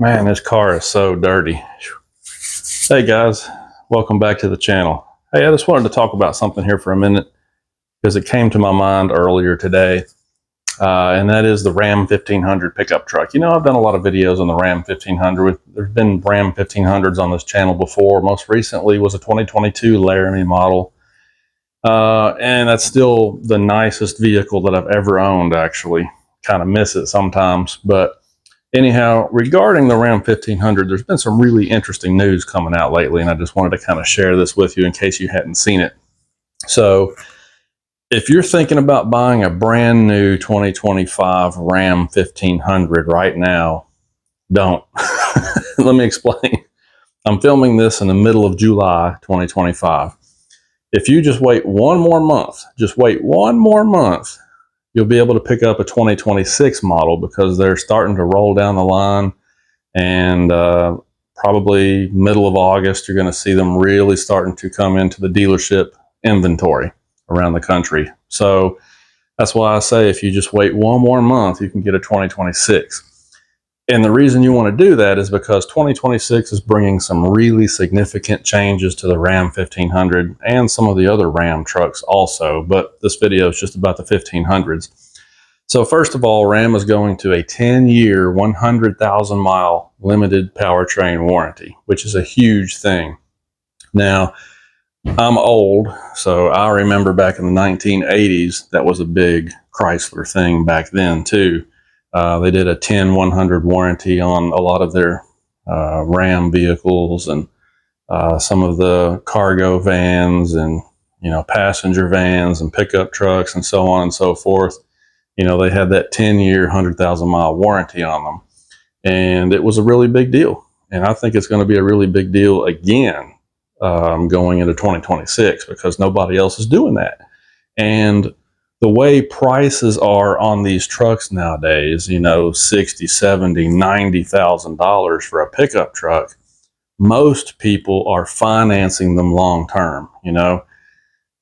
Man, this car is so dirty. Hey guys, welcome back to the channel. Hey, I just wanted to talk about something here for a minute because it came to my mind earlier today, and that is the Ram 1500 pickup truck. You know, I've done a lot of videos on the Ram 1500. There's been Ram 1500s on this channel before. Most recently was a 2022 Laramie model, and that's still the nicest vehicle that I've ever owned, actually. Kind of miss it sometimes, but anyhow, regarding the Ram 1500, there's been some really interesting news coming out lately, and I just wanted to kind of share this with you in case you hadn't seen it. So, if you're thinking about buying a brand new 2025 Ram 1500 right now, don't. Let me explain. I'm filming this in the middle of July 2025. If you just wait one more month, you'll be able to pick up a 2026 model because they're starting to roll down the line, and probably middle of August, you're going to see them really starting to come into the dealership inventory around the country. So that's why I say if you just wait one more month, you can get a 2026. And the reason you want to do that is because 2026 is bringing some really significant changes to the Ram 1500 and some of the other Ram trucks also, but this video is just about the 1500s. So first of all, Ram is going to a 10-year, 100,000 mile limited powertrain warranty, which is a huge thing. Now, I'm old, so I remember back in the 1980s, that was a big Chrysler thing back then too. They did a 10-100 warranty on a lot of their Ram vehicles and some of the cargo vans and, passenger vans and pickup trucks and so on and so forth. They had that 10-year, 100,000 mile warranty on them. And it was a really big deal. And I think it's going to be a really big deal again going into 2026 because nobody else is doing that. And the way prices are on these trucks nowadays, $60,000, $70,000, $90,000 for a pickup truck, most people are financing them long term,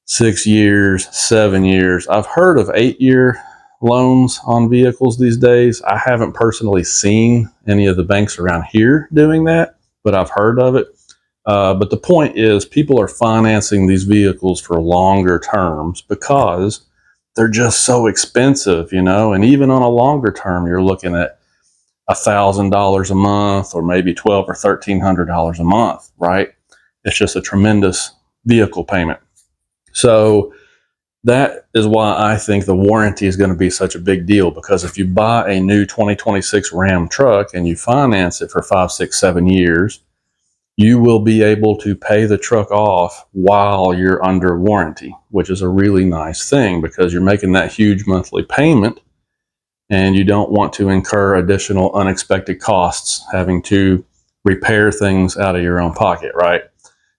6 years, 7 years. I've heard of 8-year loans on vehicles these days. I haven't personally seen any of the banks around here doing that, but I've heard of it. But the point is, people are financing these vehicles for longer terms because they're just so expensive, and even on a longer term, you're looking at $1,000 a month or maybe $1,200 or $1,300 a month, right? It's just a tremendous vehicle payment. So that is why I think the warranty is going to be such a big deal, because if you buy a new 2026 Ram truck and you finance it for 5, 6, 7 years, you will be able to pay the truck off while you're under warranty, which is a really nice thing because you're making that huge monthly payment and you don't want to incur additional unexpected costs having to repair things out of your own pocket, right?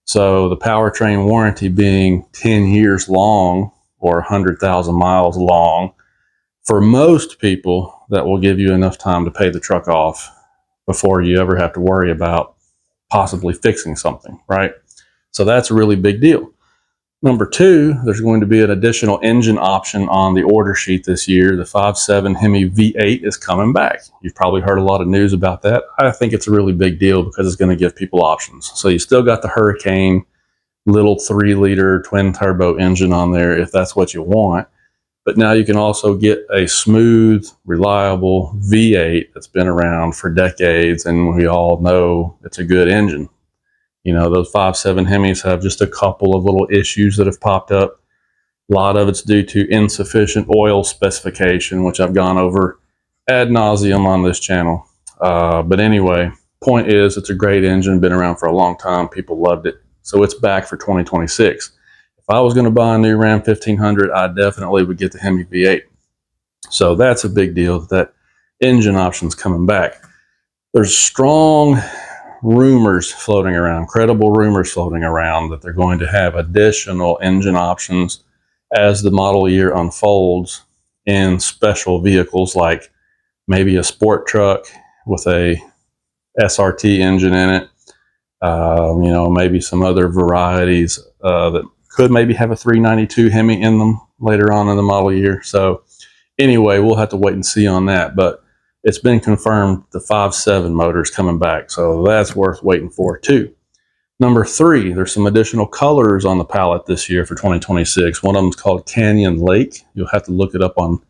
So the powertrain warranty being 10 years long or 100,000 miles long, for most people, that will give you enough time to pay the truck off before you ever have to worry about possibly fixing something, right? So that's a really big deal. Number two, there's going to be an additional engine option on the order sheet this year. The 5.7 Hemi V8 is coming back. You've probably heard a lot of news about that. I think it's a really big deal because it's going to give people options. So you still got the Hurricane little 3-liter twin turbo engine on there if that's what you want. But now you can also get a smooth, reliable V8 that's been around for decades, and we all know it's a good engine. Those 5.7 Hemis have just a couple of little issues that have popped up. A lot of it's due to insufficient oil specification, which I've gone over ad nauseum on this channel. But anyway, point is, it's a great engine, been around for a long time. People loved it. So it's back for 2026. If I was going to buy a new Ram 1500, I definitely would get the Hemi V8. So that's a big deal. That engine option's coming back. There's strong rumors floating around, credible rumors floating around that they're going to have additional engine options as the model year unfolds in special vehicles, like maybe a sport truck with a SRT engine in it. Maybe some other varieties that could maybe have a 392 Hemi in them later on in the model year. So anyway, we'll have to wait and see on that. But it's been confirmed the 5.7 motor is coming back. So that's worth waiting for too. Number 3, there's some additional colors on the palette this year for 2026. One of them is called Canyon Lake. You'll have to look it up on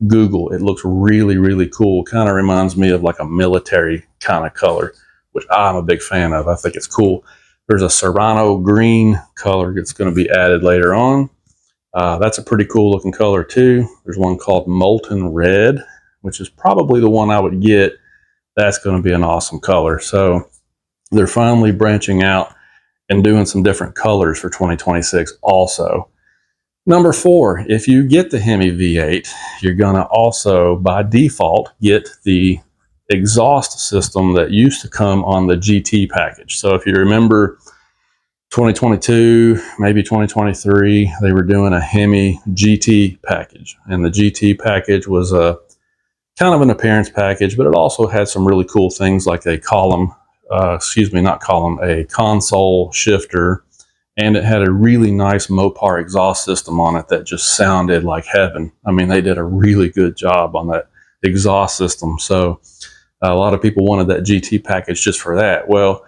Google. It looks really, really cool. Kind of reminds me of like a military kind of color, which I'm a big fan of. I think it's cool. There's a Serrano green color that's going to be added later on. That's a pretty cool looking color too. There's one called Molten Red, which is probably the one I would get. That's going to be an awesome color. So they're finally branching out and doing some different colors for 2026 also. Number 4, if you get the Hemi V8, you're going to also, by default, get the exhaust system that used to come on the GT package. So if you remember 2022, maybe 2023, they were doing a Hemi GT package. And the GT package was a kind of an appearance package, but it also had some really cool things like a a console shifter, and it had a really nice Mopar exhaust system on it that just sounded like heaven. I mean, they did a really good job on that exhaust system. So a lot of people wanted that GT package just for that. Well,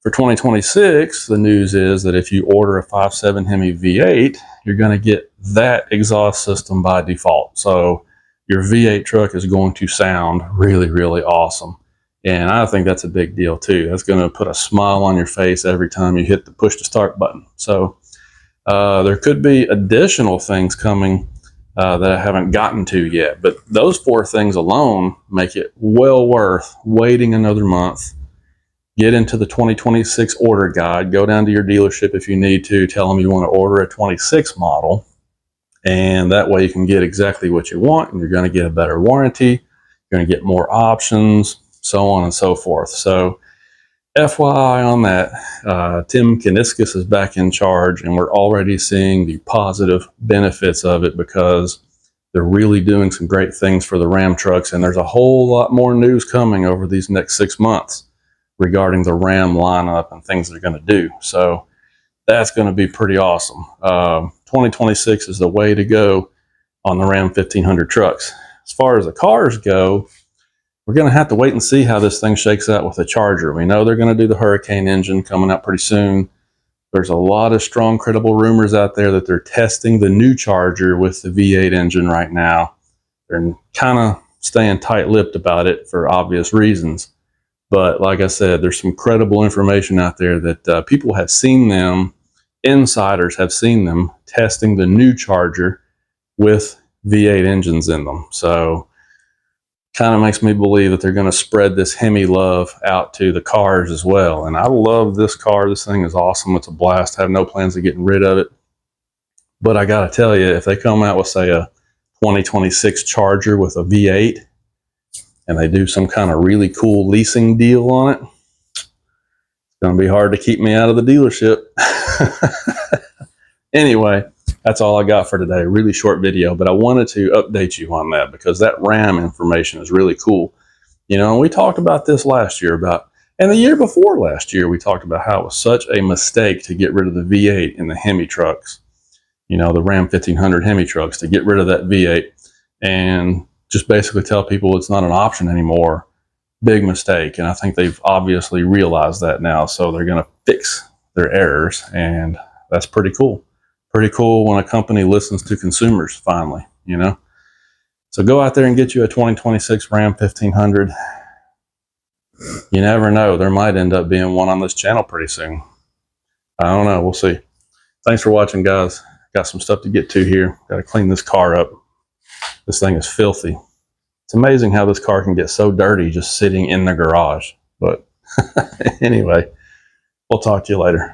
for 2026, the news is that if you order a 5.7 Hemi V8, you're going to get that exhaust system by default. So your V8 truck is going to sound really, really awesome. And I think that's a big deal too. That's going to put a smile on your face every time you hit the push to start button. So there could be additional things coming that I haven't gotten to yet. But those 4 things alone make it well worth waiting another month. Get into the 2026 order guide. Go down to your dealership if you need to. Tell them you want to order a 26 model. And that way you can get exactly what you want. And you're going to get a better warranty. You're going to get more options, so on and so forth. So FYI on that, Tim Kaniskis is back in charge, and we're already seeing the positive benefits of it because they're really doing some great things for the Ram trucks, and there's a whole lot more news coming over these next 6 months regarding the Ram lineup and things they're going to do. So that's going to be pretty awesome. 2026 is the way to go on the Ram 1500 trucks. As far as the cars go, we're going to have to wait and see how this thing shakes out with the Charger. We know they're going to do the Hurricane engine coming out pretty soon. There's a lot of strong, credible rumors out there that they're testing the new Charger with the V8 engine right now. They're kind of staying tight-lipped about it for obvious reasons. But like I said, there's some credible information out there that people have seen them, insiders have seen them testing the new Charger with V8 engines in them. So kind of makes me believe that they're going to spread this Hemi love out to the cars as well. And I love this car. This thing is awesome. It's a blast. I have no plans of getting rid of it. But I got to tell you, if they come out with, say, a 2026 Charger with a V8, and they do some kind of really cool leasing deal on it, it's going to be hard to keep me out of the dealership. Anyway, that's all I got for today. Really short video, but I wanted to update you on that because that Ram information is really cool. You know, we talked about this last year and the year before last year, we talked about how it was such a mistake to get rid of the V8 in the Hemi trucks. You know, the Ram 1500 Hemi trucks, to get rid of that V8 and just basically tell people it's not an option anymore. Big mistake. And I think they've obviously realized that now. So they're going to fix their errors. And that's pretty cool. Pretty cool when a company listens to consumers finally, you know. So go out there and get you a 2026 Ram 1500. You never know. There might end up being one on this channel pretty soon. I don't know. We'll see. Thanks for watching, guys. Got some stuff to get to here. Got to clean this car up. This thing is filthy. It's amazing how this car can get so dirty just sitting in the garage. But anyway, we'll talk to you later.